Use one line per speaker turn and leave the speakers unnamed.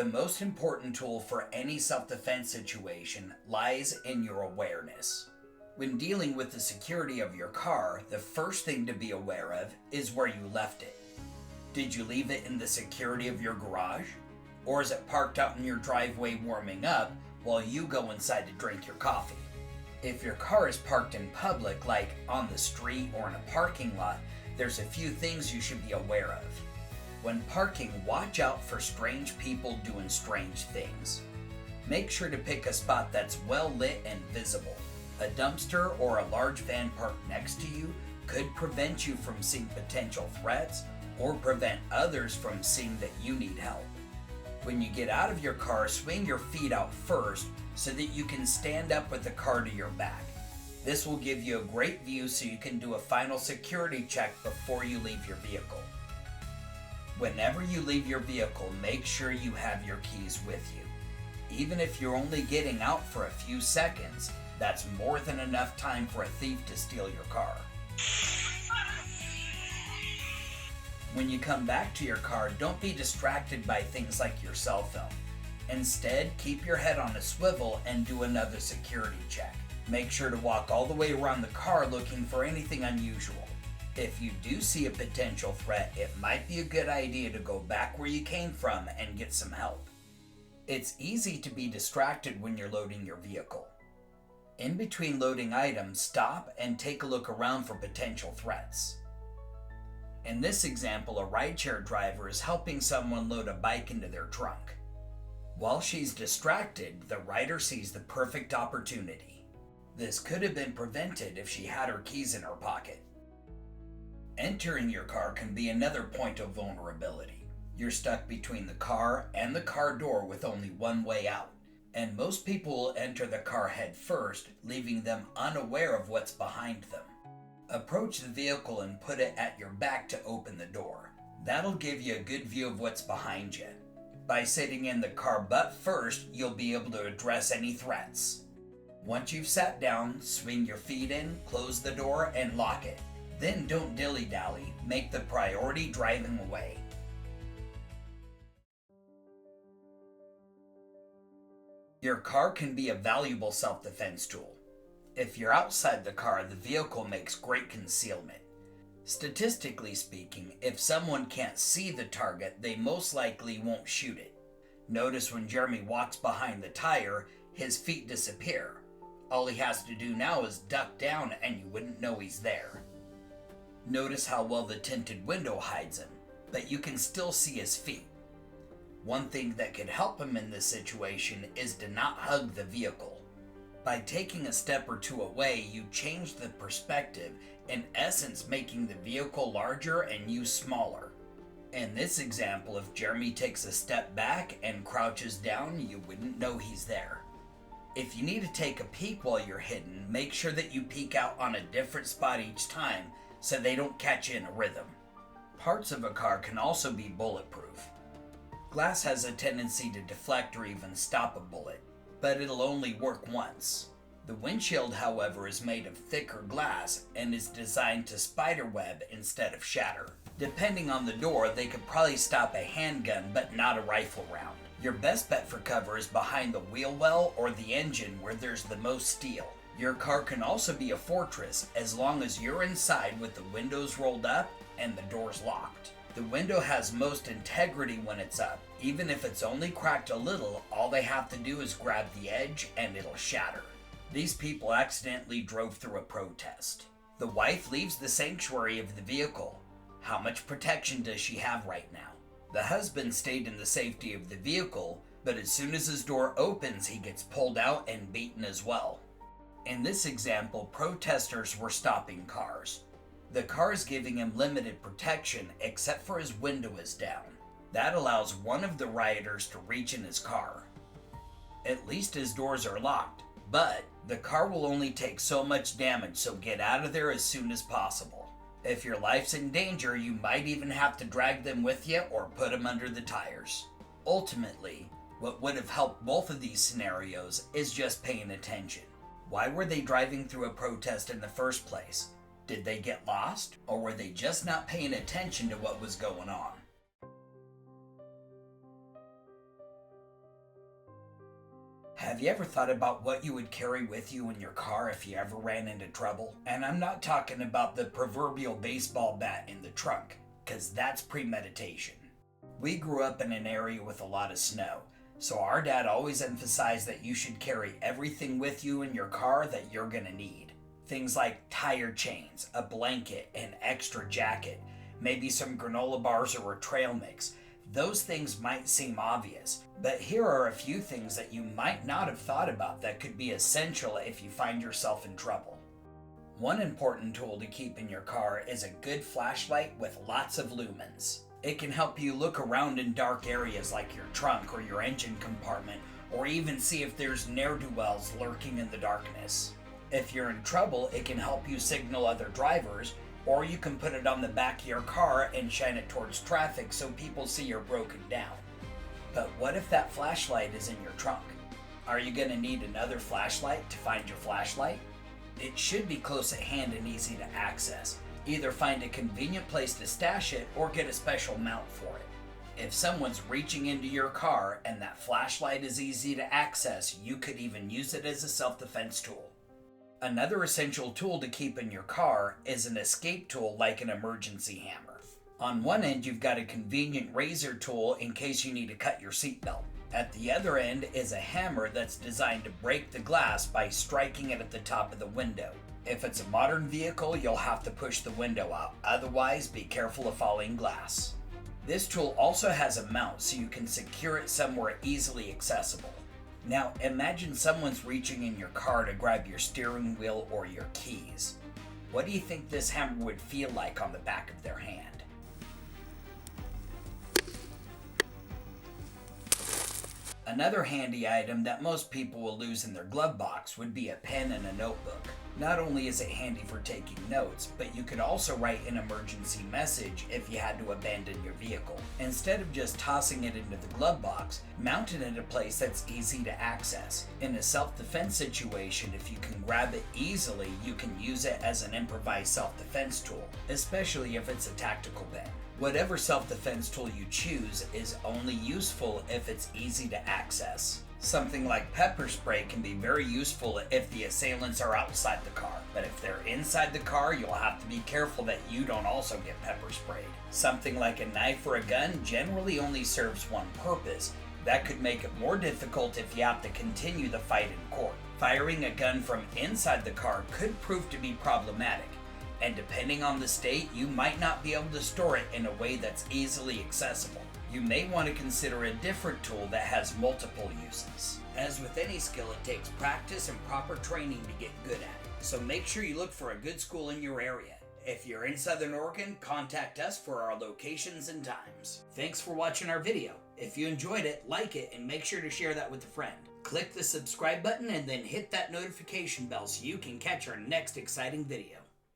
The most important tool for any self-defense situation lies in your awareness. When dealing with the security of your car, the first thing to be aware of is where you left it. Did you leave it in the security of your garage? Or is it parked out in your driveway warming up while you go inside to drink your coffee? If your car is parked in public, like on the street or in a parking lot, there's a few things you should be aware of. When parking, watch out for strange people doing strange things. Make sure to pick a spot that's well lit and visible. A dumpster or a large van parked next to you could prevent you from seeing potential threats or prevent others from seeing that you need help. When you get out of your car, swing your feet out first so that you can stand up with the car to your back. This will give you a great view so you can do a final security check before you leave your vehicle. Whenever you leave your vehicle, make sure you have your keys with you. Even if you're only getting out for a few seconds, that's more than enough time for a thief to steal your car. When you come back to your car, don't be distracted by things like your cell phone. Instead, keep your head on a swivel and do another security check. Make sure to walk all the way around the car looking for anything unusual. If you do see a potential threat, it might be a good idea to go back where you came from and get some help. It's easy to be distracted when you're loading your vehicle. In between loading items, stop and take a look around for potential threats. In this example, a rideshare driver is helping someone load a bike into their trunk. While she's distracted, the rider sees the perfect opportunity. This could have been prevented if she had her keys in her pocket. Entering your car can be another point of vulnerability. You're stuck between the car and the car door with only one way out, and most people will enter the car head first, leaving them unaware of what's behind them. Approach the vehicle and put it at your back to open the door. That'll give you a good view of what's behind you. By sitting in the car butt first, you'll be able to address any threats. Once you've sat down, swing your feet in, close the door, and lock it. Then don't dilly-dally, make the priority driving away. Your car can be a valuable self-defense tool. If you're outside the car, the vehicle makes great concealment. Statistically speaking, if someone can't see the target, they most likely won't shoot it. Notice when Jeremy walks behind the tire, his feet disappear. All he has to do now is duck down and you wouldn't know he's there. Notice how well the tinted window hides him, but you can still see his feet. One thing that could help him in this situation is to not hug the vehicle. By taking a step or two away, you change the perspective, in essence making the vehicle larger and you smaller. In this example, if Jeremy takes a step back and crouches down, you wouldn't know he's there. If you need to take a peek while you're hidden, make sure that you peek out on a different spot each time so they don't catch you in a rhythm. Parts of a car can also be bulletproof. Glass has a tendency to deflect or even stop a bullet, but it'll only work once. The windshield, however, is made of thicker glass and is designed to spiderweb instead of shatter. Depending on the door, they could probably stop a handgun but not a rifle round. Your best bet for cover is behind the wheel well or the engine where there's the most steel. Your car can also be a fortress as long as you're inside with the windows rolled up and the doors locked. The window has most integrity when it's up. Even if it's only cracked a little, all they have to do is grab the edge and it'll shatter. These people accidentally drove through a protest. The wife leaves the sanctuary of the vehicle. How much protection does she have right now? The husband stayed in the safety of the vehicle, but as soon as his door opens, he gets pulled out and beaten as well. In this example, protesters were stopping cars. The car is giving him limited protection except for his window is down. That allows one of the rioters to reach in his car. At least his doors are locked, but the car will only take so much damage, so get out of there as soon as possible. If your life's in danger, you might even have to drag them with you or put them under the tires. Ultimately, what would have helped both of these scenarios is just paying attention. Why were they driving through a protest in the first place? Did they get lost, or were they just not paying attention to what was going on? Have you ever thought about what you would carry with you in your car if you ever ran into trouble? And I'm not talking about the proverbial baseball bat in the trunk, because that's premeditation. We grew up in an area with a lot of snow, so our dad always emphasized that you should carry everything with you in your car that you're gonna need. Things like tire chains, a blanket, an extra jacket, maybe some granola bars or a trail mix. Those things might seem obvious, but here are a few things that you might not have thought about that could be essential if you find yourself in trouble. One important tool to keep in your car is a good flashlight with lots of lumens. It can help you look around in dark areas like your trunk or your engine compartment, or even see if there's ne'er-do-wells lurking in the darkness. If you're in trouble, it can help you signal other drivers, or you can put it on the back of your car and shine it towards traffic so people see you're broken down. But what if that flashlight is in your trunk? Are you going to need another flashlight to find your flashlight? It should be close at hand and easy to access. Either find a convenient place to stash it or get a special mount for it. If someone's reaching into your car and that flashlight is easy to access, you could even use it as a self-defense tool. Another essential tool to keep in your car is an escape tool like an emergency hammer. On one end, you've got a convenient razor tool in case you need to cut your seatbelt. At the other end is a hammer that's designed to break the glass by striking it at the top of the window. If it's a modern vehicle, you'll have to push the window out. Otherwise, be careful of falling glass. This tool also has a mount so you can secure it somewhere easily accessible. Now, imagine someone's reaching in your car to grab your steering wheel or your keys. What do you think this hammer would feel like on the back of their hand? Another handy item that most people will lose in their glove box would be a pen and a notebook. Not only is it handy for taking notes, but you could also write an emergency message if you had to abandon your vehicle. Instead of just tossing it into the glove box, mount it in a place that's easy to access. In a self-defense situation, if you can grab it easily, you can use it as an improvised self-defense tool, especially if it's a tactical pen. Whatever self-defense tool you choose is only useful if it's easy to access. Something like pepper spray can be very useful if the assailants are outside the car, but if they're inside the car, you'll have to be careful that you don't also get pepper sprayed. Something like a knife or a gun generally only serves one purpose. That could make it more difficult if you have to continue the fight in court. Firing a gun from inside the car could prove to be problematic, and depending on the state, you might not be able to store it in a way that's easily accessible. You may want to consider a different tool that has multiple uses. As with any skill, it takes practice and proper training to get good at it, so make sure you look for a good school in your area. If you're in Southern Oregon, contact us for our locations and times. Thanks for watching our video. If you enjoyed it, like it, and make sure to share that with a friend. Click the subscribe button and then hit that notification bell so you can catch our next exciting video.